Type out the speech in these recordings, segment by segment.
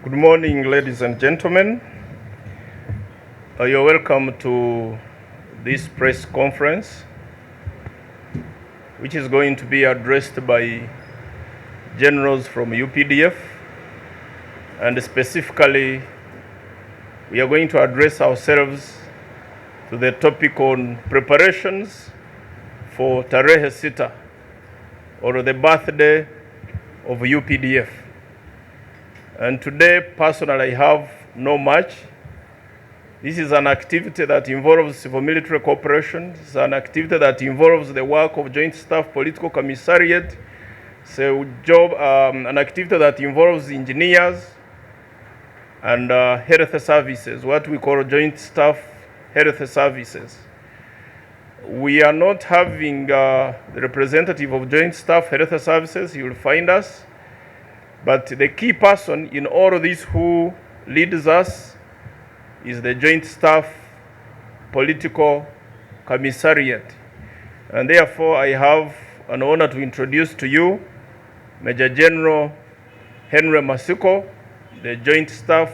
Good morning, ladies and gentlemen. You're welcome to this press conference, which is going to be addressed by generals from UPDF, and specifically, we are going to address ourselves to the topic on preparations for Tarehe Sita, or the birthday of UPDF. And today, personally, I have no much. This is an activity that involves civil-military cooperation. It's an activity that involves the work of Joint Staff Political Commissariat. It's an activity that involves engineers and health services, what we call Joint Staff Health Services. We are not having the representative of Joint Staff Health Services. You will find us. But the key person in all of this who leads us is the Joint Staff Political Commissariat. And therefore, I have an honor to introduce to you Major General Henry Masaka, the Joint Staff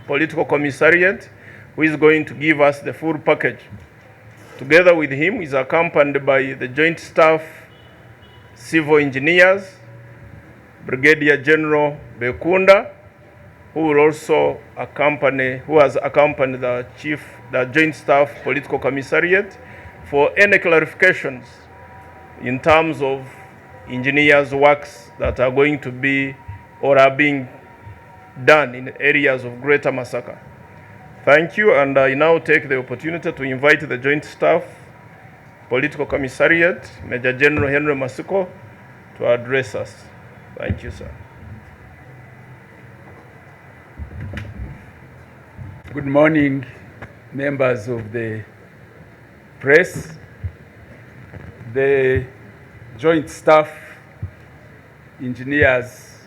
Political Commissariat, who is going to give us the full package. Together with him, is accompanied by the Joint Staff Civil Engineers, Brigadier General Bekunda, who has accompanied the Joint Staff Political Commissariat for any clarifications in terms of engineers' works that are going to be or are being done in areas of Greater Masaka. Thank you, and I now take the opportunity to invite the Joint Staff Political Commissariat, Major General Henry Masaka, to address us. Thank you, sir. Good morning, members of the press. The Joint Staff Engineers,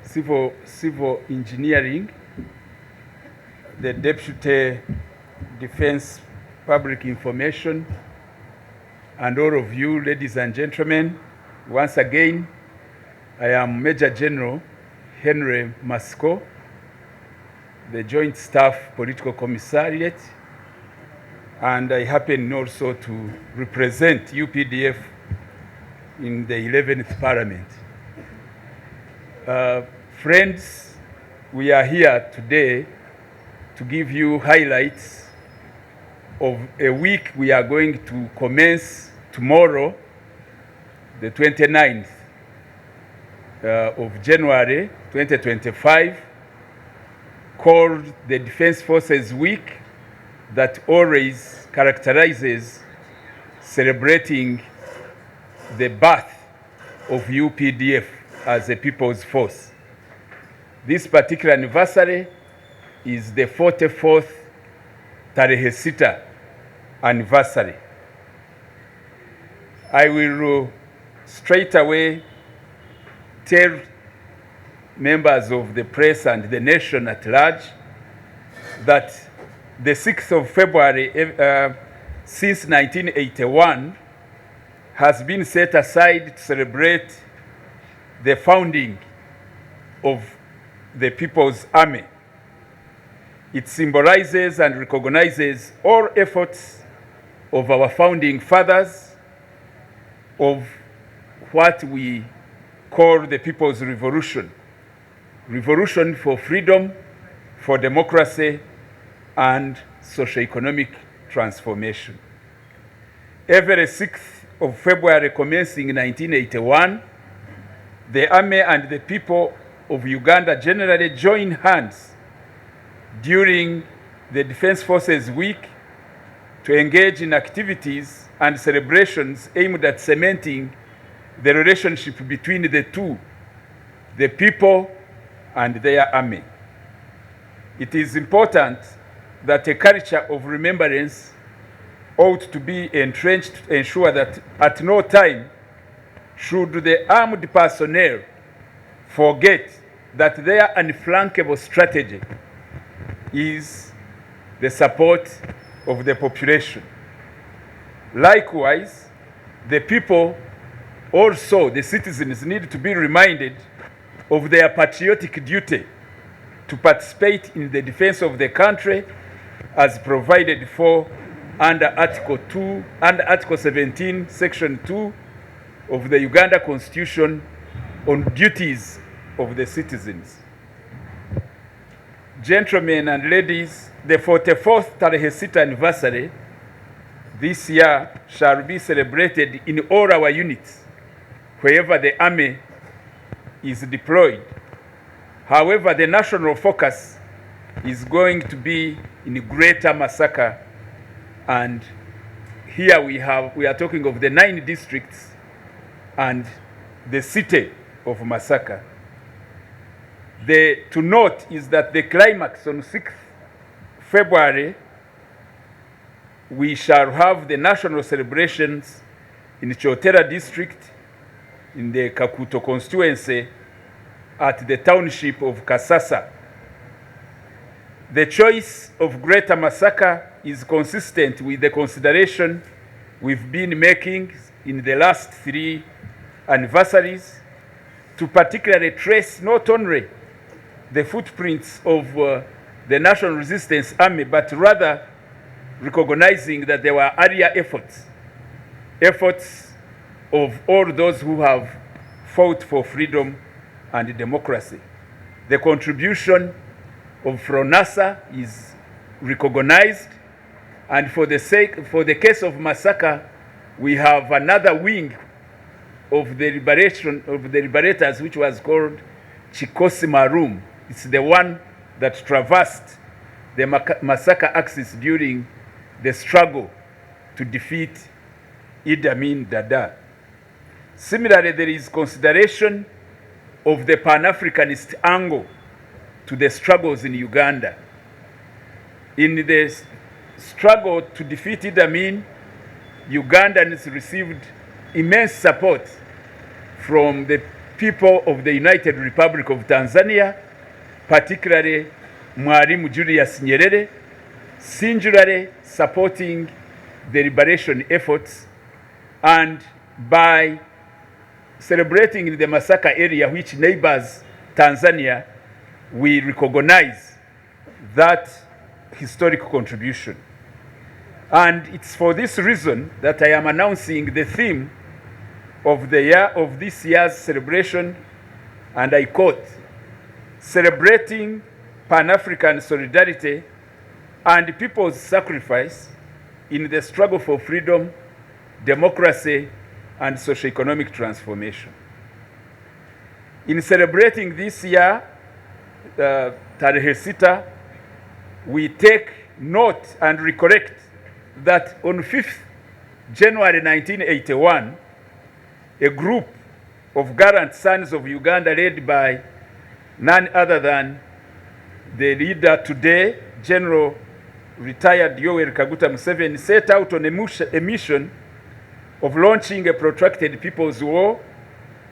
Civil Engineering, the Deputy Defense Public Information, and all of you, ladies and gentlemen, once again, I am Major General Henry Masaka, the Joint Staff Political Commissariat, and I happen also to represent UPDF in the 11th Parliament. Friends, we are here today to give you highlights of a week we are going to commence tomorrow, the 29th of January 2025, called the Defense Forces Week, that always characterizes celebrating the birth of UPDF as a people's force. This particular anniversary is the 44th Tarehe Sita anniversary. I will straight away tell members of the press and the nation at large that the 6th of February since 1981 has been set aside to celebrate the founding of the People's Army. It symbolizes and recognizes all efforts of our founding fathers of what we call the People's Revolution. Revolution for freedom, for democracy, and socio-economic transformation. Every 6th of February commencing in 1981, the Army and the people of Uganda generally join hands during the Defense Forces Week to engage in activities and celebrations aimed at cementing the relationship between the two, the people and their army. It is important that a culture of remembrance ought to be entrenched to ensure that at no time should the armed personnel forget that their unflankable strategy is the support of the population. Likewise, the people also, the citizens, need to be reminded of their patriotic duty to participate in the defense of the country as provided for under Article 17, Section 2 of the Uganda Constitution on duties of the citizens. Gentlemen and ladies, the 44th Tarehe Sita anniversary this year shall be celebrated in all our units, wherever the army is deployed. However, the national focus is going to be in Greater Masaka, and here we are talking of the 9 districts and the city of Masaka. To note is that the climax on 6th February, we shall have the national celebrations in Chotera district, in the Kakuto constituency, at the township of Kasasa. The choice of Greater Masaka is consistent with the consideration we've been making in the last 3 anniversaries to particularly trace not only the footprints of the National Resistance Army, but rather recognizing that there were earlier efforts of all those who have fought for freedom and democracy. The contribution of FRONASA is recognized, and for the case of Masaka, we have another wing of the liberators, which was called Chikosi Marum. It's the one that traversed the Masaka axis during the struggle to defeat Idi Amin Dada. Similarly, there is consideration of the Pan-Africanist angle to the struggles in Uganda. In the struggle to defeat Idi Amin, Ugandans received immense support from the people of the United Republic of Tanzania, particularly Mwalimu Julius Nyerere, singularly supporting the liberation efforts, and by celebrating in the Masaka area, which neighbors Tanzania, we recognize that historic contribution. And it's for this reason that I am announcing the theme of this year's celebration, and I quote, "Celebrating Pan-African solidarity and people's sacrifice in the struggle for freedom, democracy, and socio-economic transformation." In celebrating this year, Tarehe Sita, we take note and recollect that on 5th January 1981, a group of gallant sons of Uganda led by none other than the leader today, General retired Yoweri Kaguta Museveni, set out on a mission of launching a protracted people's war.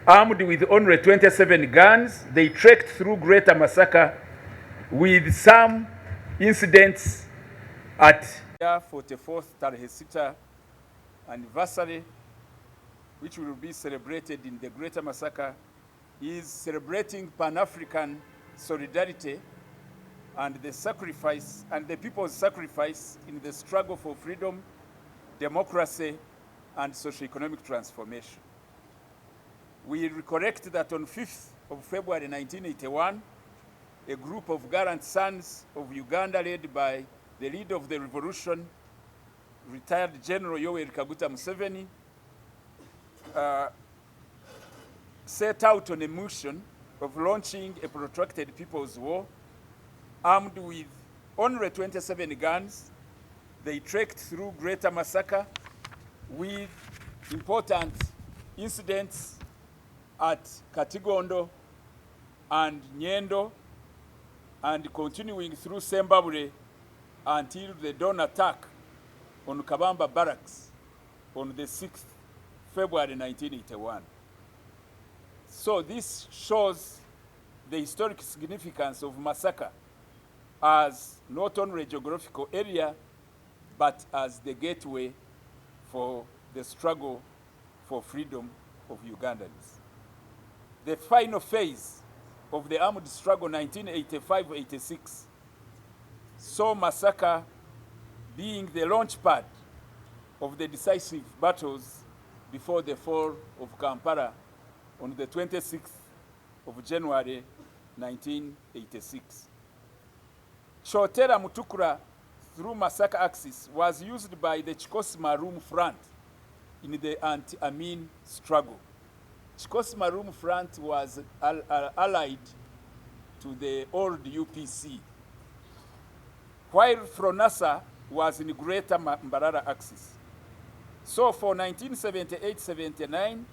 Armed with only 27 guns, they trekked through Greater Masaka with some incidents at 44th Tarehe Sita anniversary, which will be celebrated in the Greater Masaka, is celebrating Pan-African solidarity and the sacrifice and the people's sacrifice in the struggle for freedom, democracy, and socio-economic transformation. We recollect that on 5th of February 1981, a group of gallant sons of Uganda led by the leader of the revolution, retired General Yoweri Kaguta Museveni, set out on a mission of launching a protracted people's war. Armed with only 27 guns, they trekked through Greater Masaka with important incidents at Katigondo and Nyendo, and continuing through Sembabule until the dawn attack on Kabamba Barracks on the 6th February 1981. So this shows the historic significance of Masaka as not only a geographical area, but as the gateway for the struggle for freedom of Ugandans. The final phase of the armed struggle 1985-86 saw Masaka being the launch pad of the decisive battles before the fall of Kampala on the 26th of January 1986. Chotera Mutukura through Masaka axis was used by the Chikosi Maroon Front in the anti-Amin struggle. Chikosi Maroon Front was allied to the old UPC, while Fronasa was in Greater Mbarara axis. So for 1978-79,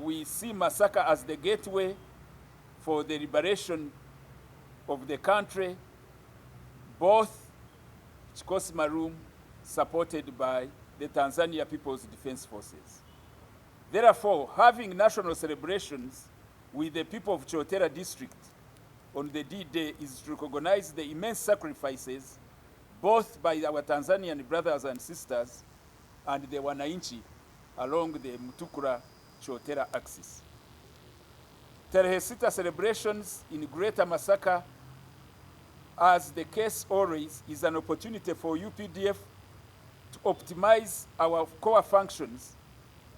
we see Masaka as the gateway for the liberation of the country, both Chikosi Maroon supported by the Tanzania People's Defense Forces. Therefore, having national celebrations with the people of Chotera district on the D-Day is to recognize the immense sacrifices both by our Tanzanian brothers and sisters and the Wananchi along the Mutukura Chotera axis. Tarehe Sita celebrations in Greater Masaka, as the case always, is an opportunity for UPDF to optimize our core functions,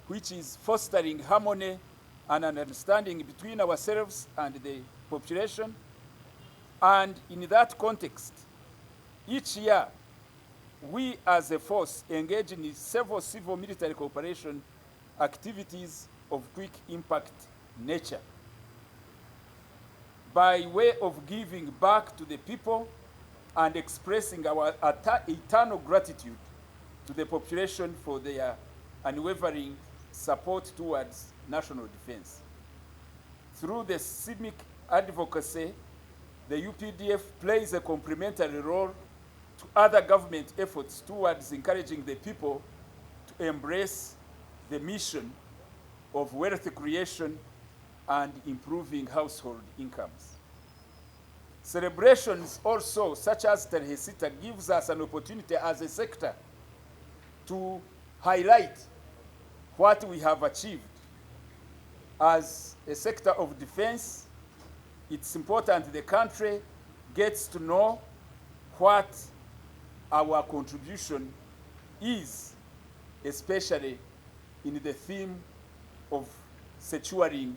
which is fostering harmony and an understanding between ourselves and the population. And in that context, each year, we as a force engage in several civil military cooperation activities of quick impact nature by way of giving back to the people and expressing our eternal gratitude to the population for their unwavering support towards national defense. Through the civic advocacy, the UPDF plays a complementary role to other government efforts towards encouraging the people to embrace the mission of wealth creation and improving household incomes. Celebrations also, such as Tarehe Sita, gives us an opportunity as a sector to highlight what we have achieved. As a sector of defense, it's important the country gets to know what our contribution is, especially in the theme of securing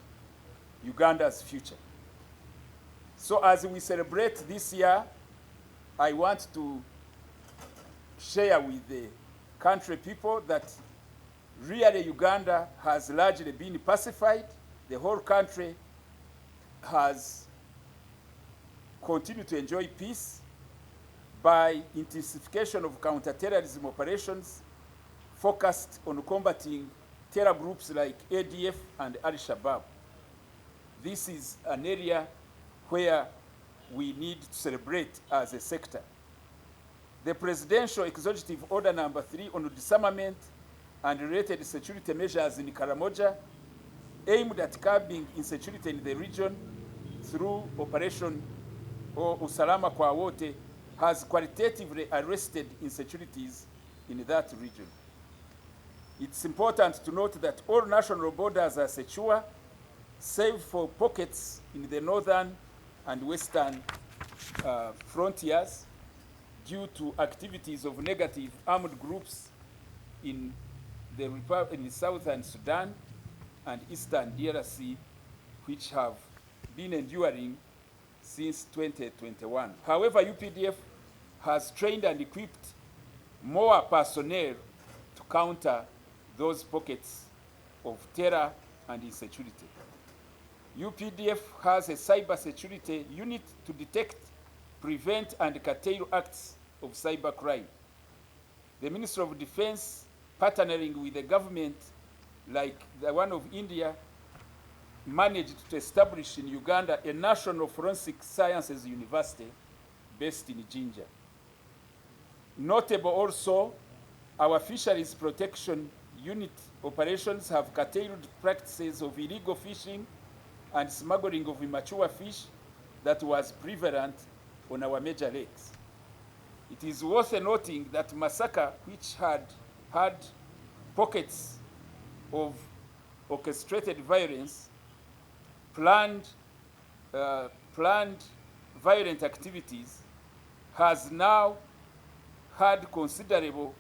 Uganda's future. So as we celebrate this year, I want to share with the country people that really Uganda has largely been pacified. The whole country has continued to enjoy peace by intensification of counterterrorism operations focused on combating terror groups like ADF and Al-Shabaab. This is an area where we need to celebrate as a sector. The Presidential Executive Order Number 3 on disarmament and related security measures in Karamoja, aimed at curbing insecurity in the region through Operation Usalama kwa Wote, has qualitatively arrested insecurities in that region. It's important to note that all national borders are secure, save for pockets in the northern and western frontiers due to activities of negative armed groups in the southern Sudan and eastern DRC, which have been enduring since 2021. However, UPDF has trained and equipped more personnel to counter those pockets of terror and insecurity. UPDF has a cyber security unit to detect, prevent, and curtail acts of cybercrime. The Ministry of Defense, partnering with the government like the one of India, managed to establish in Uganda a national forensic sciences university based in Jinja. Notable also, our fisheries protection unit operations have curtailed practices of illegal fishing and smuggling of immature fish that was prevalent on our major lakes. It is worth noting that Masaka, which had pockets of orchestrated violence, planned planned violent activities has now considerable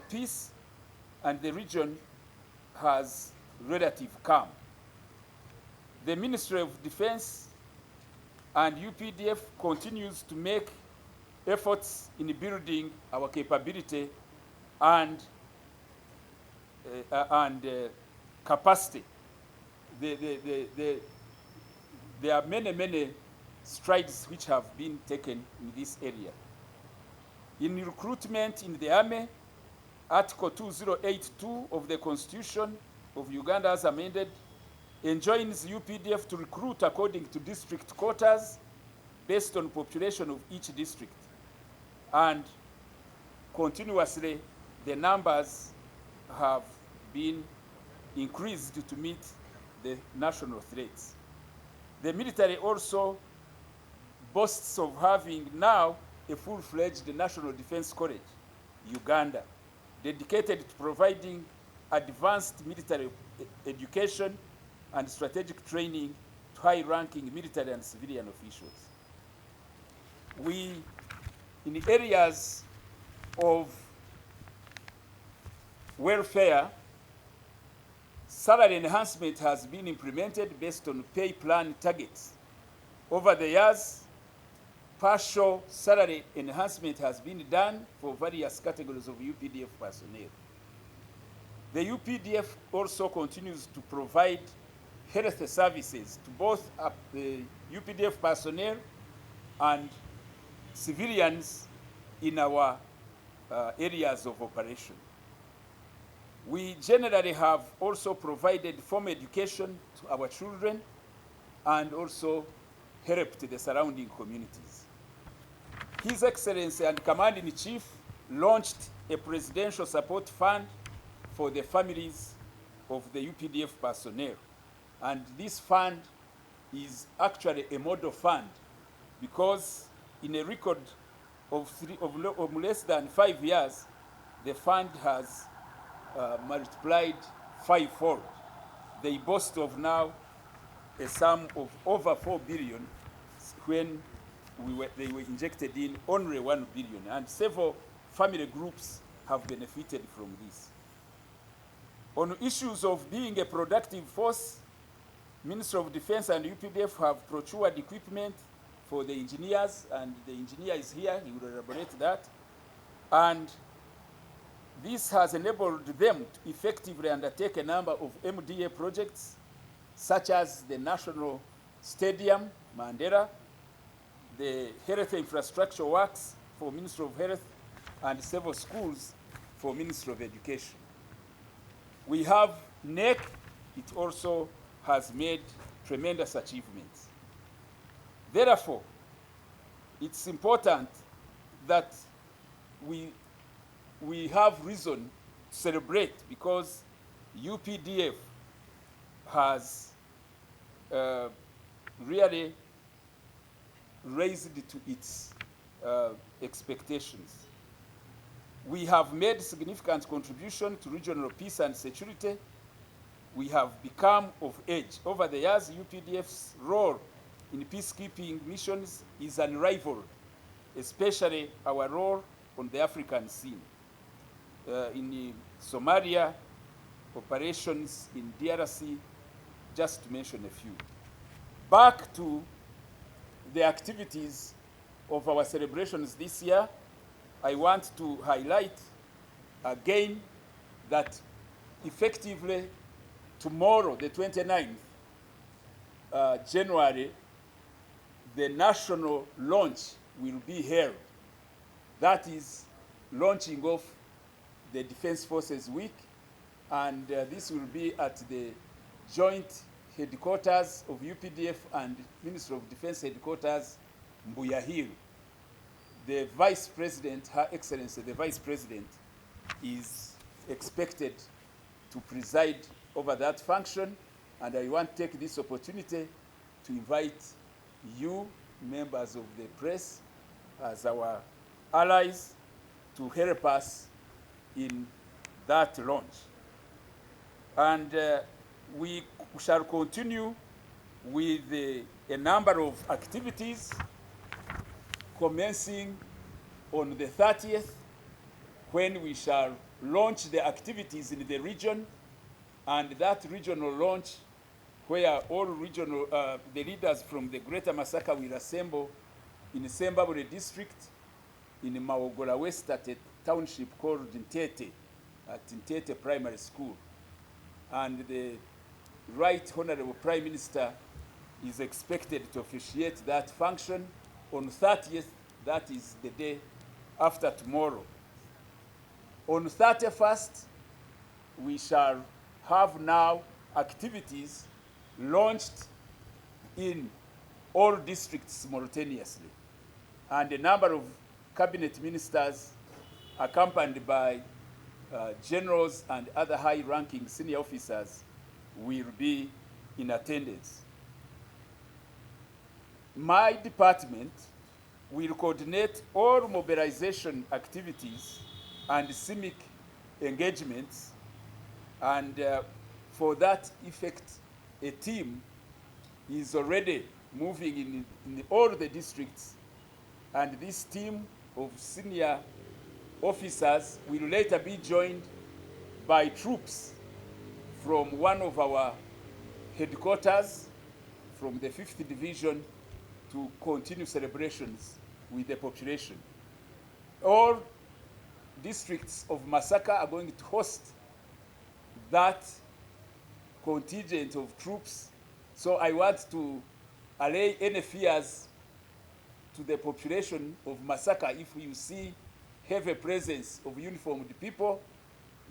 peace, and the region has relative calm. The Ministry of Defense and UPDF continues to make efforts in building our capability and capacity. There are many strides which have been taken in this area. In recruitment in the Army, Article 2082 of the Constitution of Uganda as amended enjoins UPDF to recruit according to district quotas based on population of each district. And continuously, the numbers have been increased to meet the national threats. The military also boasts of having now a full-fledged National Defense College, Uganda, dedicated to providing advanced military education and strategic training to high-ranking military and civilian officials. In areas of welfare, salary enhancement has been implemented based on pay plan targets. Over the years, partial salary enhancement has been done for various categories of UPDF personnel. The UPDF also continues to provide health services to both the UPDF personnel and civilians in our areas of operation. We generally have also provided formal education to our children and also helped the surrounding communities. His Excellency and Command-in-Chief launched a presidential support fund for the families of the UPDF personnel. And this fund is actually a model fund because in a record of less than 5 years, the fund has multiplied fivefold. They boast of now a sum of over 4 billion when they were injected in only 1 billion, and several family groups have benefited from this. On issues of being a productive force, Ministry of Defense and UPDF have procured equipment for the engineers, and the engineer is here, he will elaborate that. And this has enabled them to effectively undertake a number of MDA projects, such as the National Stadium, Mandela, the health infrastructure works for Ministry of Health, and several schools for Ministry of Education. We have NEC, it also has made tremendous achievements. Therefore, it's important that we have reason to celebrate because UPDF has really raised to its expectations. We have made significant contribution to regional peace and security. We have become of age. Over the years, UPDF's role in peacekeeping missions is unrivaled, especially our role on the African scene. In Somalia, operations in DRC, just to mention a few. Back to the activities of our celebrations this year, I want to highlight again that effectively tomorrow, the 29th January, the national launch will be held. That is launching off the Defense Forces Week, and this will be at the joint headquarters of UPDF and Ministry of Defense headquarters, Mbuya Hill. The Vice President, Her Excellency, the Vice President, is expected to preside over that function, and I want to take this opportunity to invite you, members of the press, as our allies, to help us in that launch. And we We shall continue with a number of activities commencing on the 30th, when we shall launch the activities in the region, and that regional launch where all regional, the leaders from the Greater Masaka will assemble in Sembabule district in Maogola West at a township called Ntete, at Ntete Primary School. And the Right Honorable Prime Minister is expected to officiate that function on 30th, that is the day after tomorrow. On 31st, we shall have now activities launched in all districts simultaneously. And a number of cabinet ministers accompanied by generals and other high-ranking senior officers will be in attendance. My department will coordinate all mobilization activities and civic engagements, and for that effect, a team is already moving in all the districts, and this team of senior officers will later be joined by troops from one of our headquarters, from the 5th Division, to continue celebrations with the population. All districts of Masaka are going to host that contingent of troops. So I want to allay any fears to the population of Masaka. If you see heavy presence of uniformed people,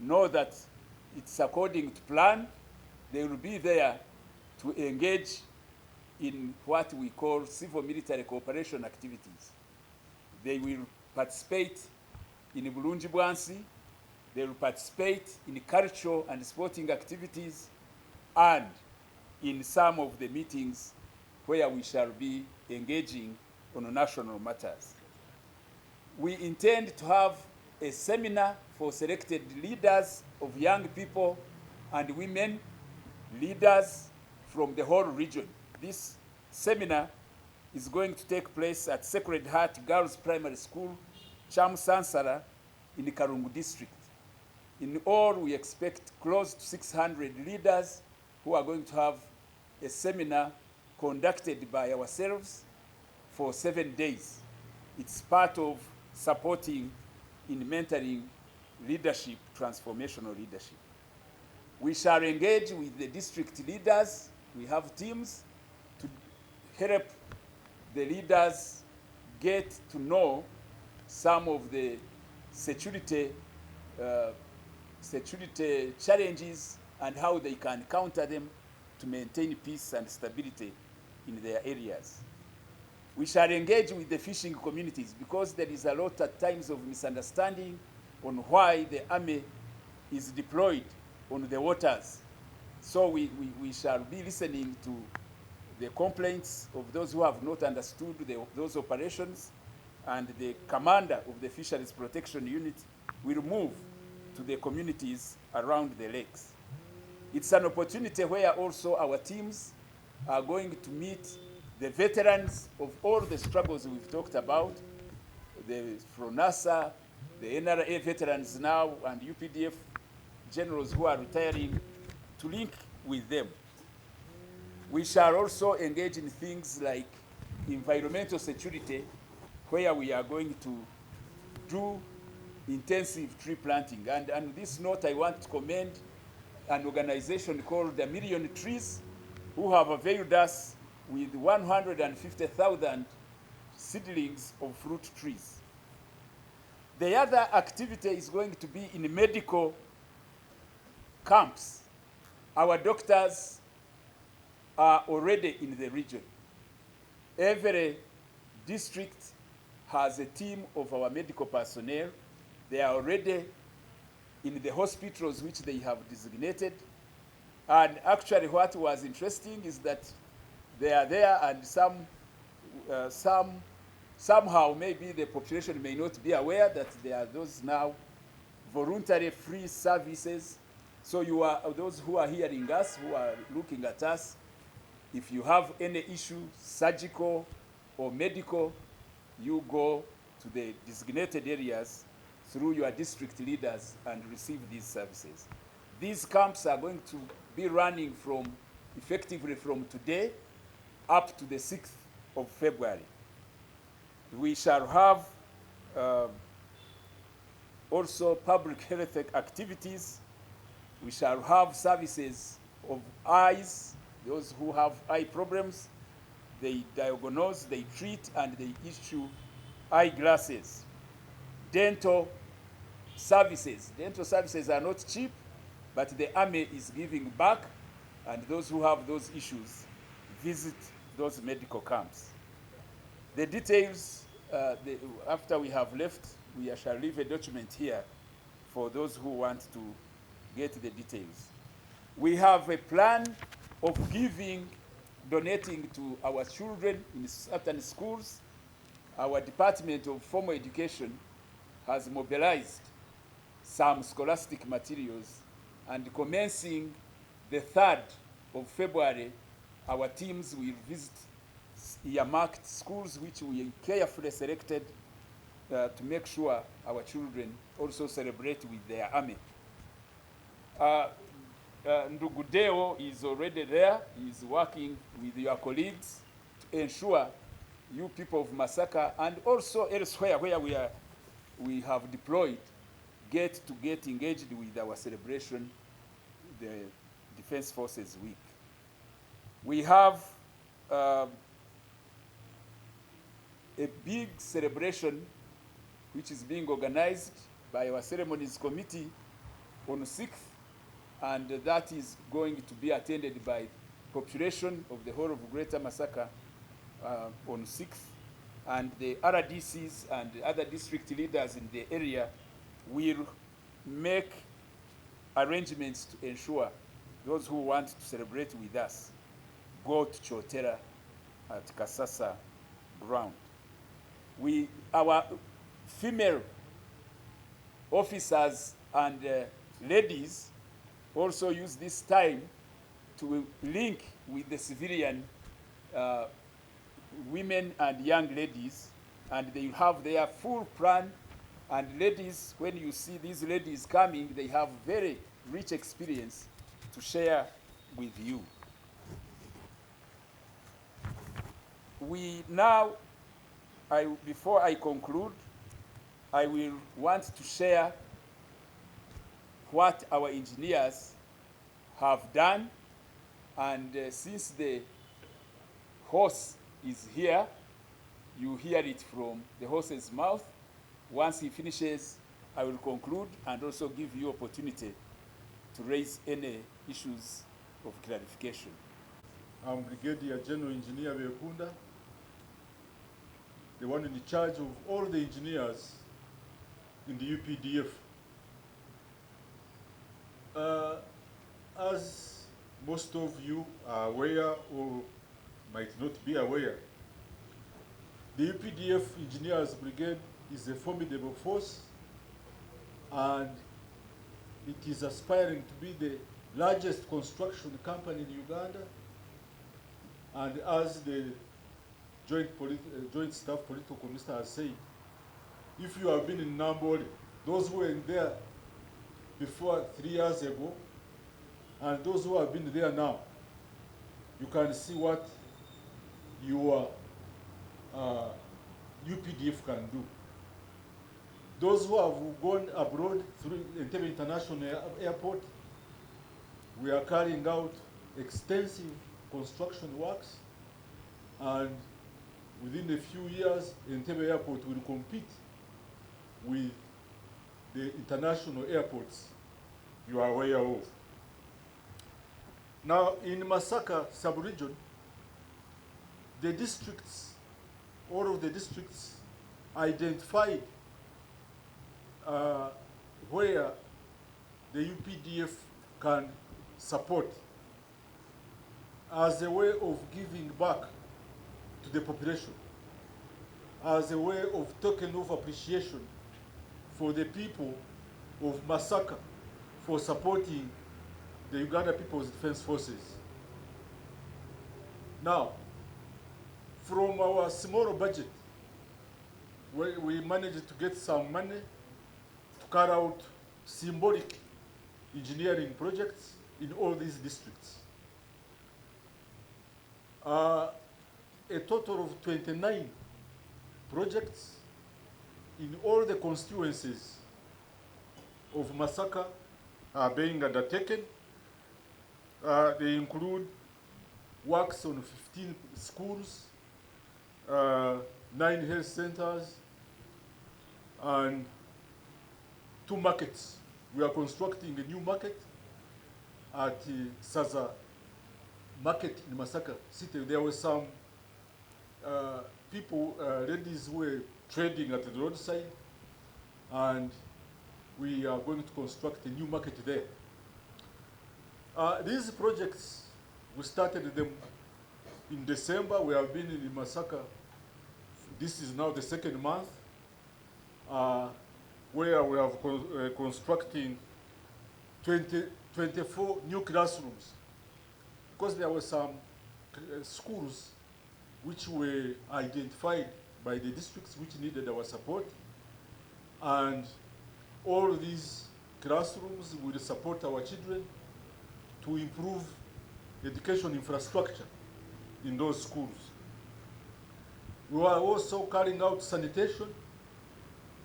know that it's according to plan. They will be there to engage in what we call civil-military cooperation activities. They will participate in Bulungi Bwansi, they will participate in cultural and sporting activities, and in some of the meetings where we shall be engaging on national matters. We intend to have a seminar for selected leaders of young people and women, leaders from the whole region. This seminar is going to take place at Sacred Heart Girls Primary School, Chamusansara, in the Karungu district. In all, we expect close to 600 leaders who are going to have a seminar conducted by ourselves for 7 days. It's part of supporting in mentoring leadership, transformational leadership. We shall engage with the district leaders. We have teams to help the leaders get to know some of the security challenges and how they can counter them to maintain peace and stability in their areas. We shall engage with the fishing communities, because there is a lot at times of misunderstanding on why the army is deployed on the waters. So we shall be listening to the complaints of those who have not understood those operations, and the commander of the Fisheries Protection Unit will move to the communities around the lakes. It's an opportunity where also our teams are going to meet the veterans of all the struggles we've talked about, the FRONASA, the NRA veterans now, and UPDF generals who are retiring, to link with them. We shall also engage in things like environmental security, where we are going to do intensive tree planting. And on this note, I want to commend an organization called A Million Trees, who have availed us with 150,000 seedlings of fruit trees. The other activity is going to be in medical camps. Our doctors are already in the region. Every district has a team of our medical personnel. They are already in the hospitals which they have designated. And actually what was interesting is that they are there, and somehow maybe the population may not be aware that there are those now voluntary free services So you are those who are hearing us, who are looking at us, if you have any issue, surgical or medical, you go to the designated areas through your district leaders and receive these services. These camps are going to be running effectively from today up to the 6th of February. We shall have also public health activities. We shall have services of eyes, those who have eye problems. They diagnose, they treat, and they issue eyeglasses. Dental services. Dental services are not cheap, but the Army is giving back, and those who have those issues visit those medical camps. The details, after we have left, we shall leave a document here for those who want to get the details. We have a plan of donating to our children in certain schools. Our Department of Formal Education has mobilized some scholastic materials, and commencing the 3rd of February, our teams will visit earmarked schools which we carefully selected to make sure our children also celebrate with their army. Ndugudeo is already there. He's working with your colleagues to ensure you people of Masaka and also elsewhere where we have deployed get engaged with our celebration, the Defense Forces Week. We have a big celebration which is being organized by our ceremonies committee on the 6th, and that is going to be attended by population of the whole of Greater Masaka on 6th, and the RDCs and the other district leaders in the area will make arrangements to ensure those who want to celebrate with us go to Chotera at Kasasa ground. Our female officers and ladies also use this time to link with the civilian women and young ladies, and they have their full plan. And ladies, when you see these ladies coming, they have very rich experience to share with you. Before I conclude, I will want to share what our engineers have done. And since the horse is here, you hear it from the horse's mouth. Once he finishes, I will conclude and also give you opportunity to raise any issues of clarification. I'm Brigadier General Engineer Bekunda, the one in charge of all the engineers in the UPDF. As most of you are aware or might not be aware, the UPDF Engineers Brigade is a formidable force, and it is aspiring to be the largest construction company in Uganda. And as the Joint Staff Political Commissioner has said, if you have been in Nambole, those who were in there before 3 years ago, and those who have been there now, you can see what your UPDF can do. Those who have gone abroad through Entebbe International Airport, we are carrying out extensive construction works, and within a few years, Entebbe Airport will compete with the international airports you are aware of. Now, in Masaka sub-region, the districts, all of the districts identified where the UPDF can support as a way of giving back to the population, as a way of token of appreciation for the people of Masaka for supporting the Uganda People's Defense Forces. Now, from our small budget, we managed to get some money to carry out symbolic engineering projects in all these districts. A total of 29 projects in all the constituencies of Masaka are being undertaken. They include works on 15 schools, 9 health centers, and 2 markets. We are constructing a new market at Saza market in Masaka city. There were some people, ladies who were trading at the roadside, and we are going to construct a new market there. These projects, we started them in December. We have been in Masaka. This is now the 2nd month, where we have constructing 24 new classrooms, because there were some schools which were identified by the districts which needed our support, and all these classrooms will support our children to improve education infrastructure in those schools. We are also carrying out sanitation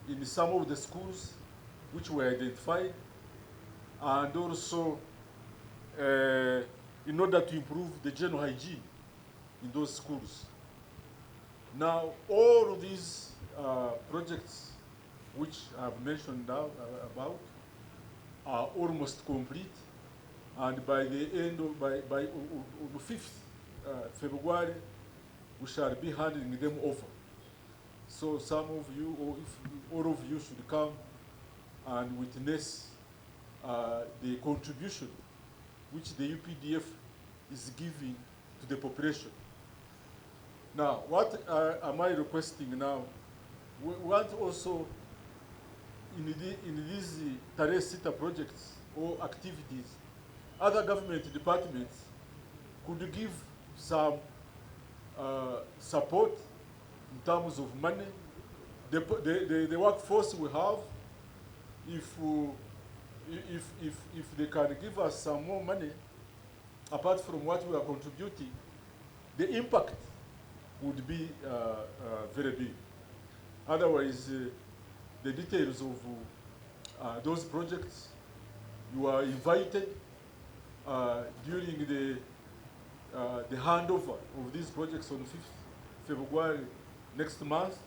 in some of the schools which were identified, and also in order to improve the general hygiene in those schools. Now, all of these projects which I've mentioned now about are almost complete, and by the end of, by the 5th February, we shall be handing them over. So some of you, or if all of you, should come and witness the contribution which the UPDF is giving to the population. Now, what am I requesting now? We want also, in these Tarehe Sita projects or activities, other government departments could give some support in terms of money. The workforce we have, if they can give us some more money, apart from what we are contributing, the impact would be very big. Otherwise, the details of those projects, you are invited during the handover of these projects on 5th February next month,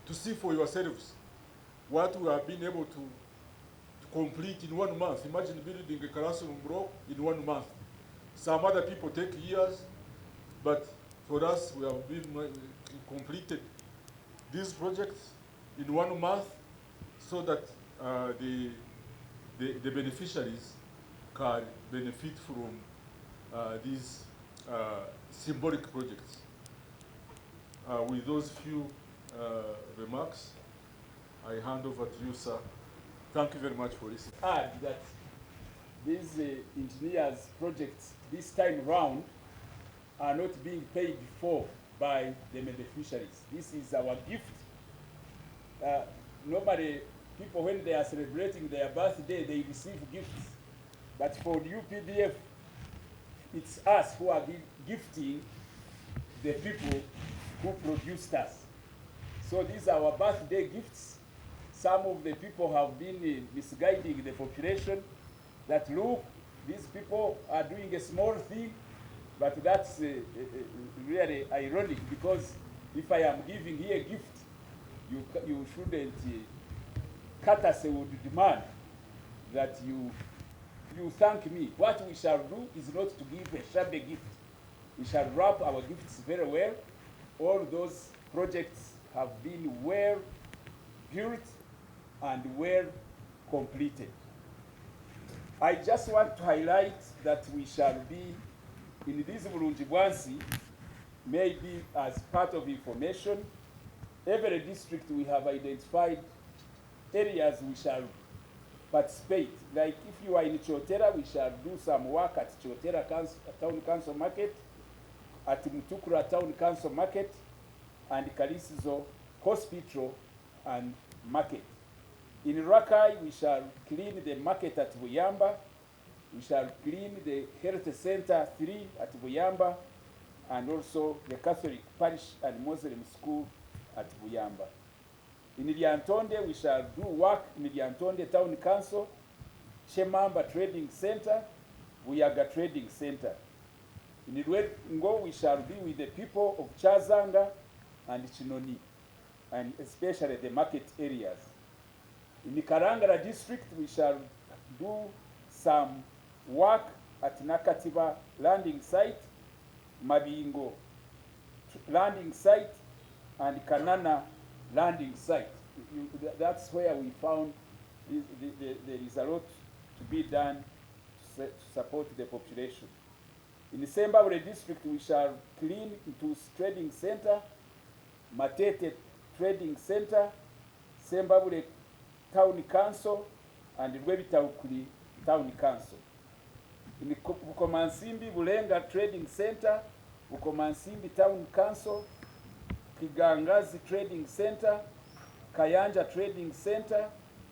to see for yourselves what we have been able to complete in 1 month. Imagine building a classroom block in 1 month. Some other people take years, but for us, we have been completed these projects in 1 month, so that the beneficiaries can benefit from these symbolic projects. With those few remarks, I hand over to you, sir. Thank you very much for listening. Add that these engineers' projects this time round are not being paid for by the beneficiaries. This is our gift. Normally, people, when they are celebrating their birthday, they receive gifts. But for the UPDF, it's us who are gifting the people who produced us. So these are our birthday gifts. Some of the people have been misguiding the population that, look, these people are doing a small thing, but that's really ironic, because if I am giving here a gift, you shouldn't, courtesy would demand that you thank me. What we shall do is not to give a shabby gift. We shall wrap our gifts very well. All those projects have been well built and well completed. I just want to highlight that we shall be in this Bulungi-Bwansi, maybe as part of information. Every district we have identified areas we shall participate. Like if you are in Chotera, we shall do some work at Chotera Town Council Market, at Mutukura Town Council Market, and Kalisizo Hospital and Market. In Rakai, we shall clean the market at Buyamba. We shall clean the Health Center 3 at Buyamba, and also the Catholic Parish and Muslim School at Buyamba. In Lyantonde, we shall do work in Lyantonde Town Council, Chemamba Trading Center, Buyaga Trading Center. In Lwengo, we shall be with the people of Chazanga and Chinoni, and especially the market areas. In the Karangara district, we shall do some work at Nakatiba landing site, Mabingo landing site, and Kanana landing site. That's where we found there is a lot to be done to support the population. In the Sembabule district, we shall clean into Trading Center, Matete Trading Center, Sembabule Town Council, and Rwebitaukuli Town Council. In the Bukomansimbi Bulenga Trading Center, Bukomansimbi Town Council, Kigangazi Trading Center, Kayanja Trading Center,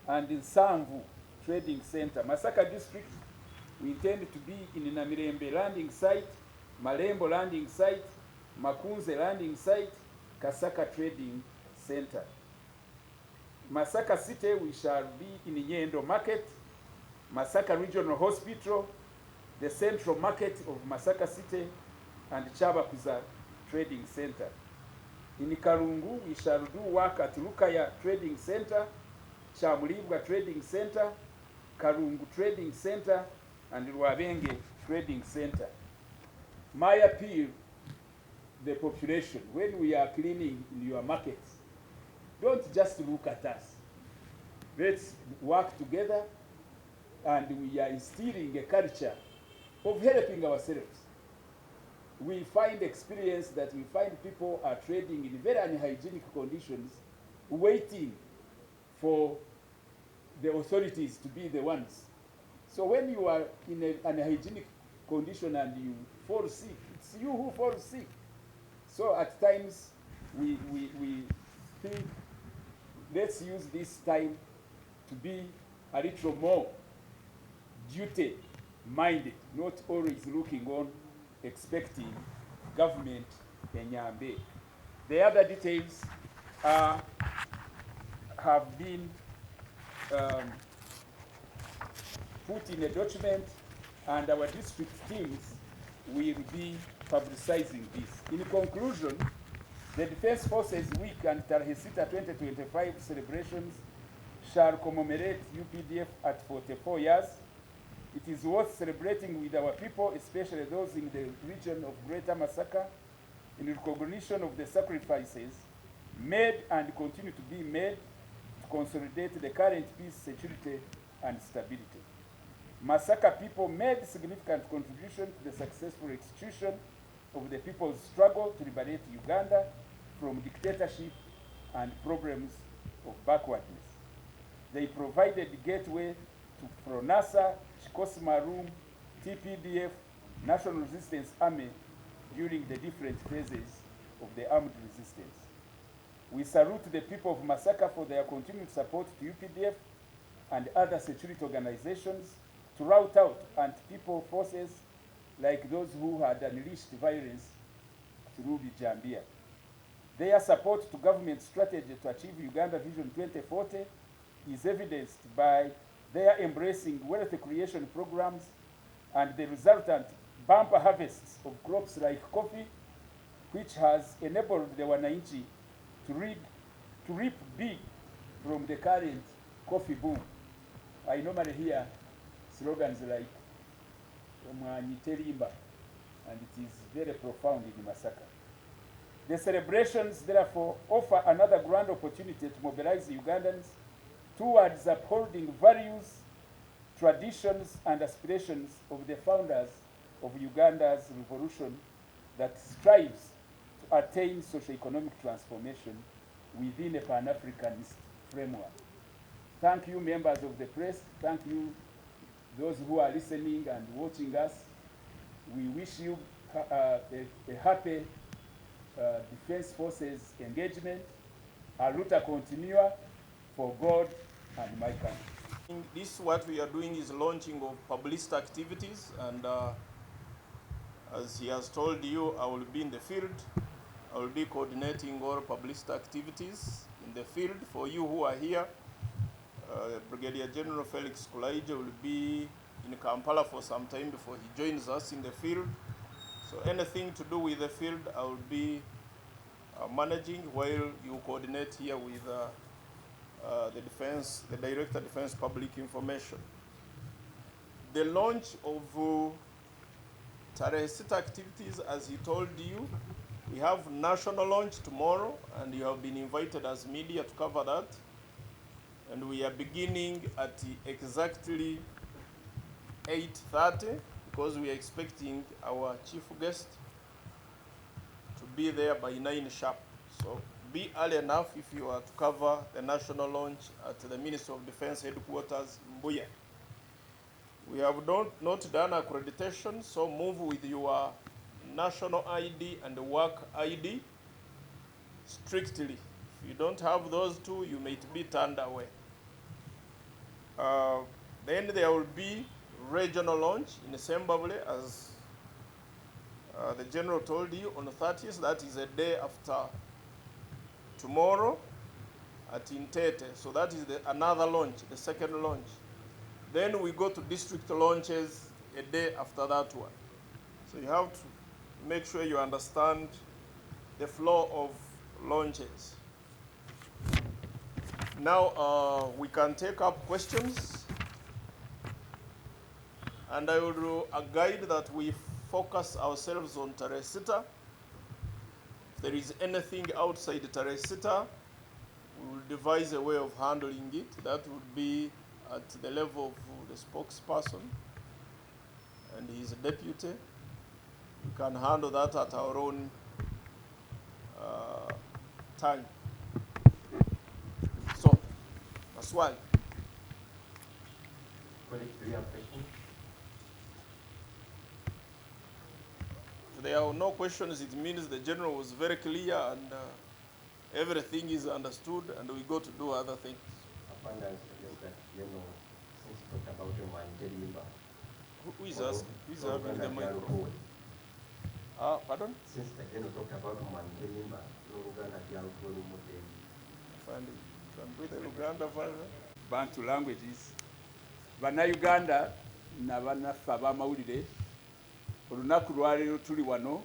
and Nsamvu Trading Center. Masaka district, we intend to be in Namirembe landing site, Malembo landing site, Makunze landing site, Kasaka Trading Center. Masaka City, we shall be in Nyendo Market, Masaka Regional Hospital, the Central Market of Masaka City, and Chabakuza Trading Center. In Karungu, we shall do work at Lukaya Trading Center, Chamulibwa Trading Center, Karungu Trading Center, and Rwabenge Trading Center. My appeal, the population, when we are cleaning in your markets, don't just look at us. Let's work together, and we are instilling a culture of helping ourselves. We find experience that we find people are trading in very unhygienic conditions, waiting for the authorities to be the ones. So when you are in an unhygienic condition and you fall sick, it's you who fall sick. So at times we think, let's use this time to be a little more duty-minded, not always looking on, expecting government enyambe. The other details have been put in a document, and our district teams will be publicizing this. In conclusion, the Defense Forces Week and Tarehe Sita 2025 celebrations shall commemorate UPDF at 44 years. It is worth celebrating with our people, especially those in the region of Greater Masaka, in recognition of the sacrifices made and continue to be made to consolidate the current peace, security, and stability. Masaka people made significant contribution to the successful execution of the people's struggle to liberate Uganda from dictatorship and problems of backwardness. They provided the gateway to PRONASA, Chikosi Marum, TPDF, National Resistance Army during the different phases of the armed resistance. We salute the people of Masaka for their continued support to UPDF and other security organizations to rout out anti-people forces like those who had unleashed violence through the Jambia. Their support to government strategy to achieve Uganda Vision 2040 is evidenced by their embracing wealth creation programs and the resultant bumper harvests of crops like coffee, which has enabled the Wananchi to reap big from the current coffee boom. I normally hear slogans like Omwanyi Terimba, and it is very profound in Masaka. The celebrations, therefore, offer another grand opportunity to mobilize Ugandans towards upholding values, traditions, and aspirations of the founders of Uganda's revolution that strives to attain socio-economic transformation within a Pan-Africanist framework. Thank you, members of the press. Thank you, those who are listening and watching us. We wish you a happy Defense Forces engagement. A luta continua for God and my country. This what we are doing is launching of publicity activities, and as he has told you, I will be in the field. I will be coordinating all publicity activities in the field. For you who are here, Brigadier General Felix Kulaije will be in Kampala for some time before he joins us in the field. So anything to do with the field, I will be managing while you coordinate here with the Director of Defense Public Information. The launch of Tarehe Sita activities, as he told you, we have national launch tomorrow, and you have been invited as media to cover that. And we are beginning at exactly 8:30 because we are expecting our chief guest to be there by 9 sharp. So be early enough if you are to cover the national launch at the Ministry of Defense headquarters in Mbuya. We have not done accreditation, so move with your national ID and work ID strictly. If you don't have those two, you may be turned away. Then there will be regional launch in Sembabule, as the general told you, on the 30th. That is a day after tomorrow at Intete. So that is another launch, the second launch. Then we go to district launches a day after that one. So you have to make sure you understand the flow of launches. Now we can take up questions, and I will do a guide that we focus ourselves on Tarehe Sita. If there is anything outside Tarehe Sita, we will devise a way of handling it. That would be at the level of the spokesperson and his deputy. We can handle that at our own time. So, that's why. Colleagues, do you have questions? If there are no questions, it means the general was very clear and everything is understood, and we go to do other things. Abundance suggests that, since you talked about your Mandelimba. Who is asking? Who is having the microphone? Pardon? Since the general talked about Mandelimba, Luganda Dialogoni Model. Can do the Luganda version. Bantu languages. Bannayuganda n'abannaffe ab'amawulire, olunaku lwaleero tuli wano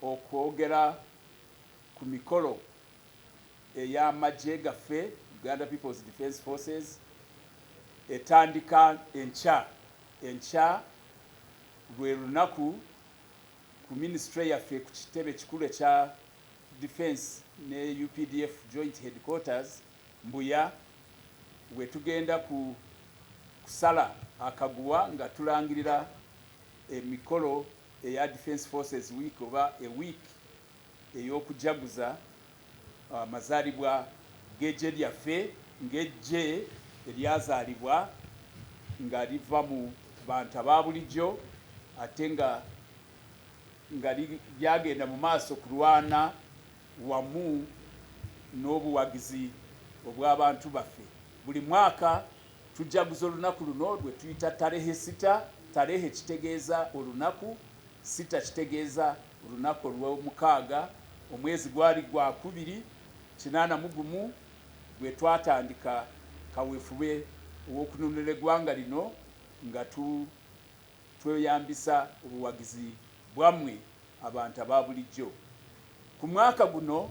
okwogera ku mikolo ey'amagye gaffe, Uganda People's Defense Forces, etandika enkya. Enkya lwe lunaku ku ministry yaffe ku kitebe kikulu ekya defense ne UPDF joint headquarters Mbuya, we tugenda kusala akaguwa nga tulangirira emikolo eya Defense Forces Week oba a week ey'okujaguza amazaalibwa g'eggye lyaffe, ng'eggye eryazaalibwa nga liva mu bantu aba bulijjo ate nga lyagenda mu maaso kulwana wamu n'obuwagizi obw'abantu baffe. Buli mwaka tujaguza olunaku luno lwe tuyita Tarehe Sita. Tarehe kitegeeza olunaku, Sita kitegeeza olunaku olw'omukaaga, omwezi gwali gwa 2/81 gwe twatandika kaweefube ow'okununula eggwanga lino nga tweyambisa obuwagizi bwammwe abantu aba bulijjo. Ku mwaka guno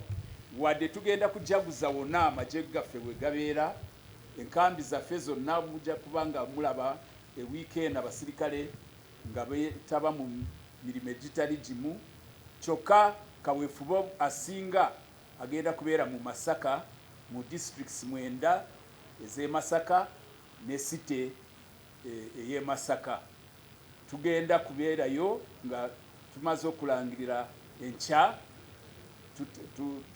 wadde tugenda kujaguza wonna amagye gaffe bwe gabeera, enkambi zaffe zonna mujja kuba nga mulaba ewiikendi abasirikale nga beetaba mu mirimu egitali gimu, kyokka kaweefube asinga agenda kubeera mu Masaka, mu districts 9 ez'e Masaka ne site ey'e Masaka. Tugenda kubeerayo nga tumaze okulangirira enkya.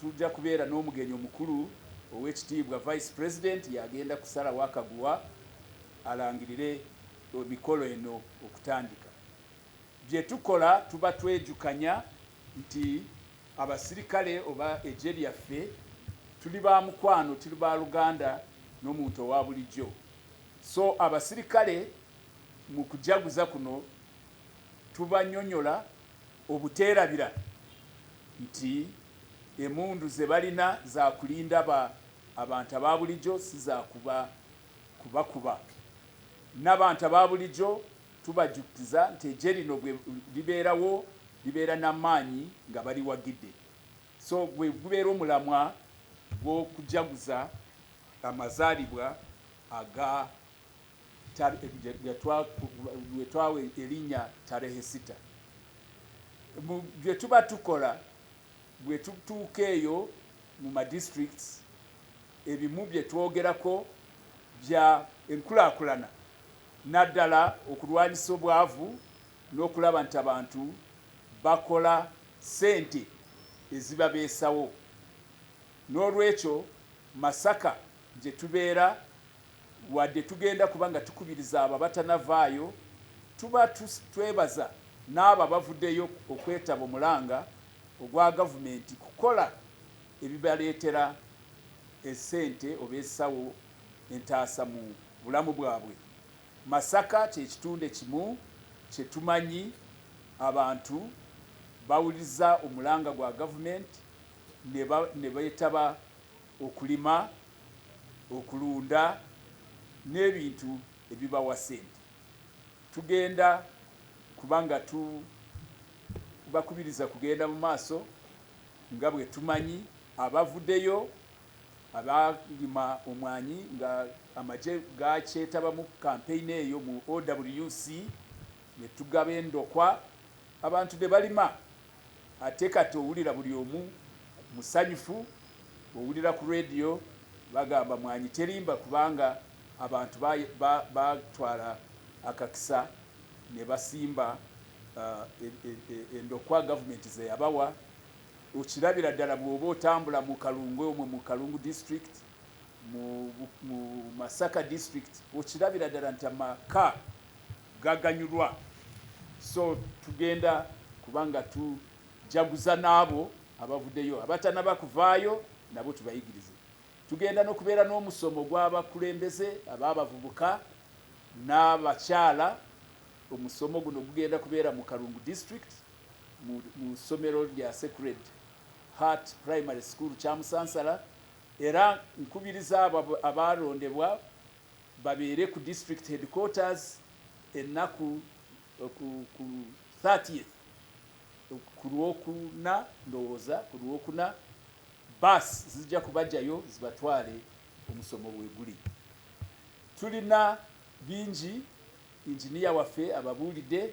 Tujja kubeera n'omugenyi omukulu owekitiibwa vice president yagenda kusala wakaguwa alangirire emikolo eno okutandika. Bye tukola tuba twejukanya nti abasirikale oba eggye lyaffe tuli ba mukwano, tuli ba Luganda n'omuntu owa bulijjo. So abasirikale mu kujaguza kuno tubanyonyola obuteerabira nti emundu ze balina za kulinda abantu aba bulijjo si za kubakuba. N'abantu aba bulijjo tubajjukiza nti eggye lino bwe libeerawo libeera n'amaanyi nga baliwagidde. So bwe gubeera omulamwa gw'okujaguza amazaalibwa aga lwe twawa erinnya Tarehe Sita. Bye tuba tukola bwe tutuuka eyo mu madistricts ebimu bye twogerako bya enkulaakulana naddala okulwanyisa obwavu n'okulaba nti abantu bakola ssente ezibabeesawo. N'olwekyo Masaka gye tubeera wadde tugenda kuba nga tukubiriza abo abatanavaayo tuba twebaza n'abo abavuddeyo okwetaba omulanga ogwa gavumenti kukola ebibaleetera essente oba essawo entaasa mu bulamu bwabwe. Masaka kye kitundu kimu kye tumanyi abantu bawuliza omulanga gwa gavumenti ne beetaba okulima, okulunda n'ebintu ebibawa ssente. Tugenda kubanga bakubiriza kugenda mu maaso nga bwe tumanyi abavuddeyo abalima omwanyi nga amagye gakyetaba mu kampeyini eyo mu OWC ne tugaba endokwa abantu ne balima. Ate kati owulira buli omu musanyufu, owulira ku radio bagamba mwanyi terimba kubanga abantu batwala akakisa ne basimba endokwa gavumenti ze yabawa. Okirabira ddala bw'oba otambula mu Kalungu omwo mu Kalungu district mu Masaka district okirabira ddala nti amaka gaganyulwa. So tugenda kubanga tujaguza n'abo abavuddeyo abatanaba kuvaayo nabo tubayigirize. Tugenda n'okubeera n'omusomo gw'abakulembeze ab'abavubuka n'abakyala. Omusomo guno gugenda kubeera mu Kalungu district mu ssomero lya Sacred Heart Primary School Kyamusansala, era nkubiriza abo abalondebwa babeere ku district headquarters ennaku ku 30th ku Lwokuna, ndowooza ku Lwokuna bus zijja kubajjayo zibatwale omusomo bwe guli. Tulina bingi, injiniya waffe ababuulidde.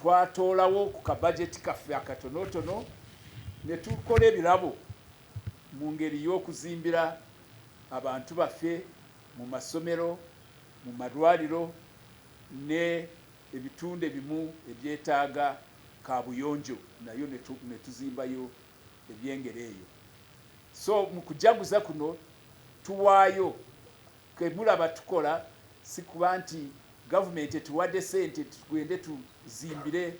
Twatoolawo ku kabajeti kaffe akatonotono ne tukola ebirabo mu ngeri y'okuzimbira abantu baffe mu masomero, mu malwaliro ne ebitundu ebimu ebyetaaga kaabuyonjo nayo ne tuzimbayo ebyengeri eyo. So mu kujaguza kuno tuwaayo kemulaba tukola si kuba nti gavumenti etuwadde ssente tugende tuzimbire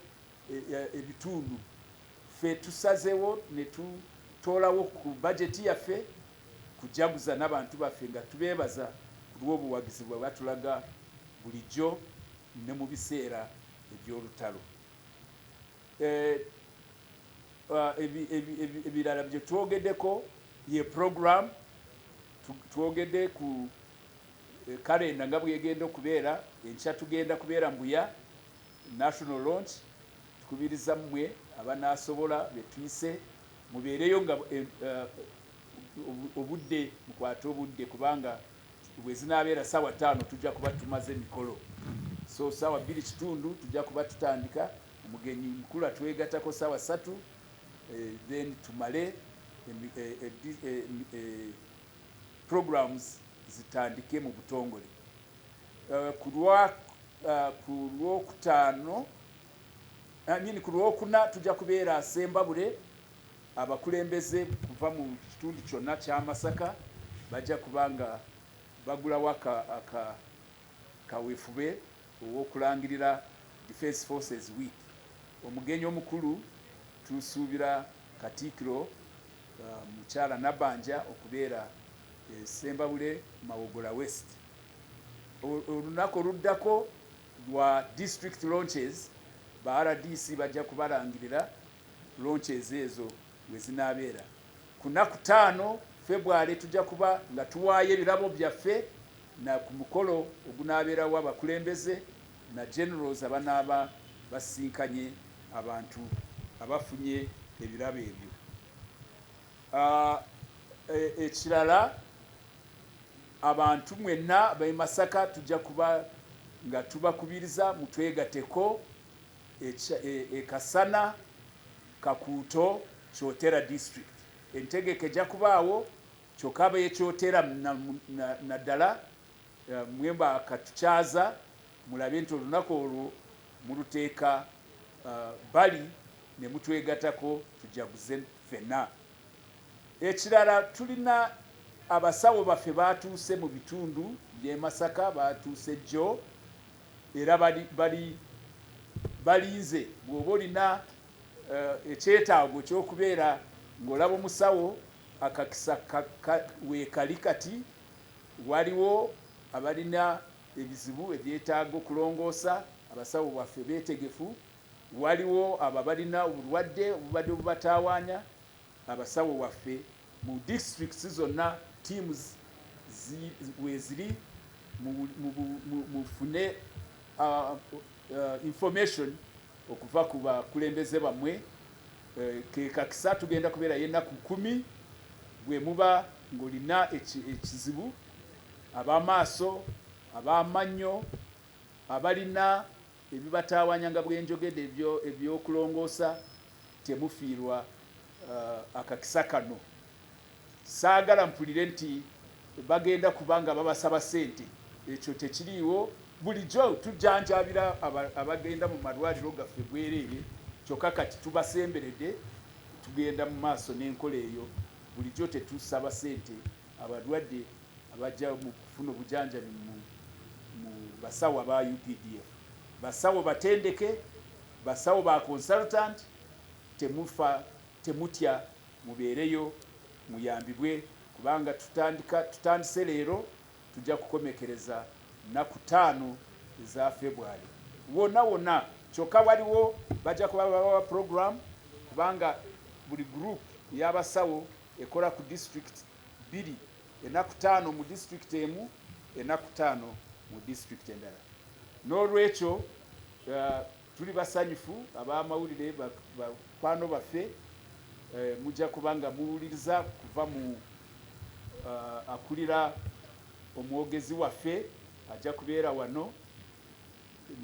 ebitundu. Ffe tusazeewo ne tutoolawo ku bajeti yaffe kujaguza n'abantu baffe nga tubeebaza ku lw'obuwagizi bwe batulaga bulijjo ne mu biseera eby'olutalo. Ebirala bye twogeddeko ye program. Twogedde ku kalenda nga bwegenda okubeera. Enkya tugenda kubeera Mbuya national launch. Tukubiriza mmwe abanaasobola betuyise mubeereyo nga obudde mukwate obudde kubanga bwe zinaabeera ssaawa 5 tujja kuba tumaze emikolo. So ssaawa 2:30 tujja kuba tutandika. Omugenyi mukulu atwegattako ssaawa 3 then tumale programs zitandike mu butongole. Ku Lwokutaano ku Lwokuna tujja kubeera Sembabule abakulembeze kuva mu kitundu kyonna kya Masaka bajja kubanga bagulawo kaweefube ow'okulangirira Defence Forces Week. Omugenyi omukulu tusuubira Katiikiro mukyala Nabanja okubeera Sembabule Mawogola West. Olunaku oluddako lwa district launches ba RDC bajja kubalangirira launches ezo we zinaabeera. Ku nnaku 5 February tujja kuba nga tuwaayo ebirabo byaffe na ku mukolo ogunaabeerawo abakulembeze na generals abanaaba basinkanye abantu abafunye ebirabo ebyo. Ekirala abantu mwenna b'e Masaka tujja kuba nga tubakubiriza mutwegateko Kasana Kakuuto Kyotera district. Entegeke ejja kubaawo kyokka abeekyotera naddala mwemba katukyaza mulabe nti olunaku olwo muluteeka bali ne mutwegatako tujaguze ffenna. Ekirala tulina abasawo baffe baatuuse mu bitundu by'e Masaka baatuuse jjo era balinze. Bw'oba olina ekyetaago ekyokubeera ng'olaba omusawo akakisa weekali kati waliwo abalina ebizibu ebyetaaga okulongoosa abasawo baffe beetegefu. Waliwo abo abalina obulwadde obubadde bubataawaanya abasawo waffe mu districts zonna teams weziri mufune information okuva ku bakulembeze bammwe. Ke kakisa tugenda kubeera y'ennaku 10 bwe muba ng'olina ekizibu ab'amaaso ab'amannyo abalina ebibataawanya nga bwenjogedde ebyokulongoosa temufiirwa akakisa kano. Saagala mpulire nti bagenda kubanga babasaba ssente, ekyo tekiriiwo. Bulijjo tujjanjabira abagenda mu malwaliro gaffe bwereere, kyokka kati tubasemberedde tugenda mu maaso n'enkola eyo. Bulijjo tetusaba ssente abalwadde abajja mu kufuna obujanjabi mu basawo aba UPDF. Basawo batendeke, basawo ba consultant, temutya mubeereyo muyambibwe kubanga tutandise leero tujja kukomekereza nnaku 5 eza February. Wonna kyokka waliwo bajja kuba babawa program kubanga buli group y'abasawo ekola ku district 2, ennaku 5 mu district emu, ennaku 5 mu district endala. N'olwekyo tuli basanyufu ab'amawulire bakwano baffe mujja kubanga muwuliriza kuva mu akulira omwogezi waffe ajja kubeera wano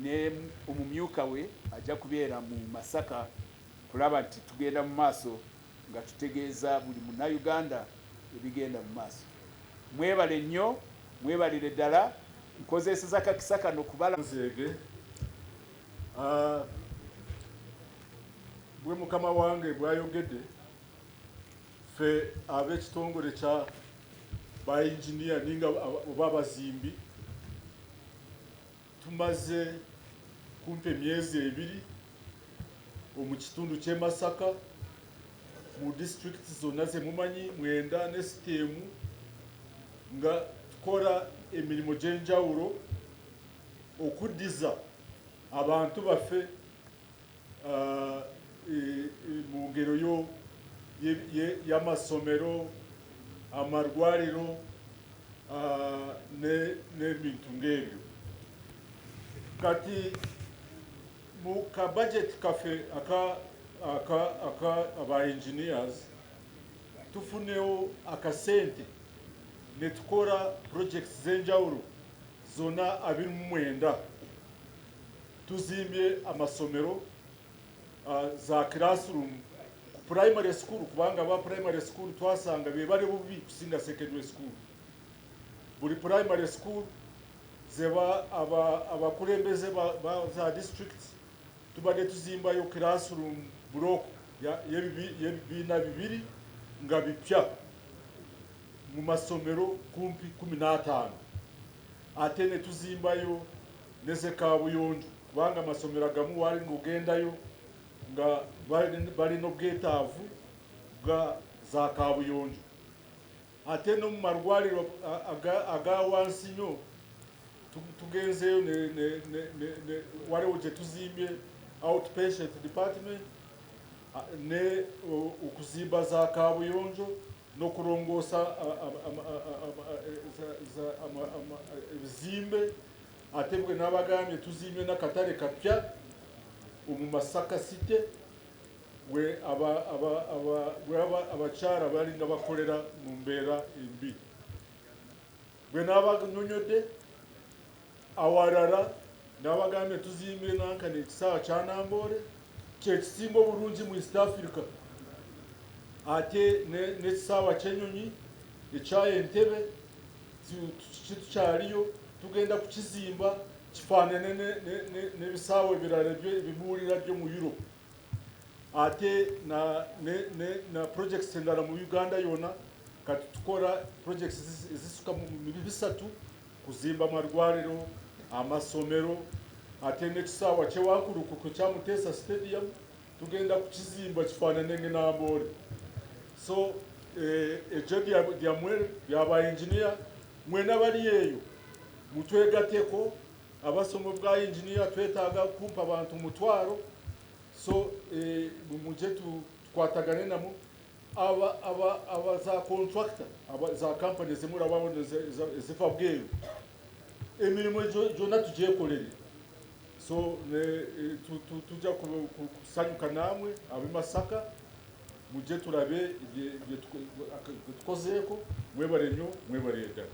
ne omumyuka we ajja kubeera mu Masaka kulaba nti tugenda mu maaso nga tutegeeza buli munnayuganda ebigenda mu maaso. Mwebale nnyo, mwebalire ddala. Nkozeseza kakisa kano kubala bwe mukama wange bwayogedde ffe ab'ekitongole kya bainjiniya ninga oba abazimbi tumaze kumpa emyezi 2 mu kitundu ky'e Masaka mu district zonna ze mumanyi 9 ne sitemu nga tukora emirimu gy'enjawulo okuddiza abantu baffe mu ngero y'amasomero, amalwaliro n'ebintu ng'ebyo. Kati mu ka budget kaffe aba engineers tufunewo akasente ne tukora projects z'enjawulo zonna 29. Tuzimbye amasomero za classroom ku primary school kubanga aba primary school twasanga be bali bubi kusinga secondary school. Buli primary school zeba abakulembeze za district tubadde tuzimbayo classroom block y'ebibiina bibiri nga bipya mu masomero kumpi 15 ate ne tuzimbayo neze Kabuyonjo kubanga amasomero agamu wali ngogendayo nga bali n'obwetaavu bwa za Kabuyonjo ate no mu marwaliro aga wansi nnyo tugenzeyo waliwo gye tuzimbye outpatient department ne okuzimba za Kabuyonjo n'okulongoosa ebizimbe ate bwe n'abagambye tuzimbye n'akatale kapya mu Masaka City we abakyala bali nga bakolera mu mbeera embi bwe n'abanyonyodde awalala n'abagambye tuzimbye nankani ekisaawa kya Namboole kyekisinga obulungi mu East Africa ate n'ekisaawa ky'ennyonyi ekya Entebbe kitukyaliyo tugenda kukizimba kifaanane n'ebisaawa ebirala ebibuulira byo mu Europe ate na projects endala mu Uganda yona kati tukola projects ezisuka mu 3 kuzimba amalwaliro amasomero ate n'ekisaawa ky'Ewankulukuku kya Muteesa Stadium tugenda kukizimba kifaanane nge Namboole so ekyo byammwe byaba engineer mwena bali eyo mutwegateko abasomo bwa engineer twetaaga kumpa abantu 1,000 so muje tukwatagane namo aba za contractor za company zimurabaho zifa bweyo emirimu gyonna tugyekolere so tujja kusanyuka namwe ab'e Masaka muje turabe bye tukozeeko mwebale nnyo mwebale ddala.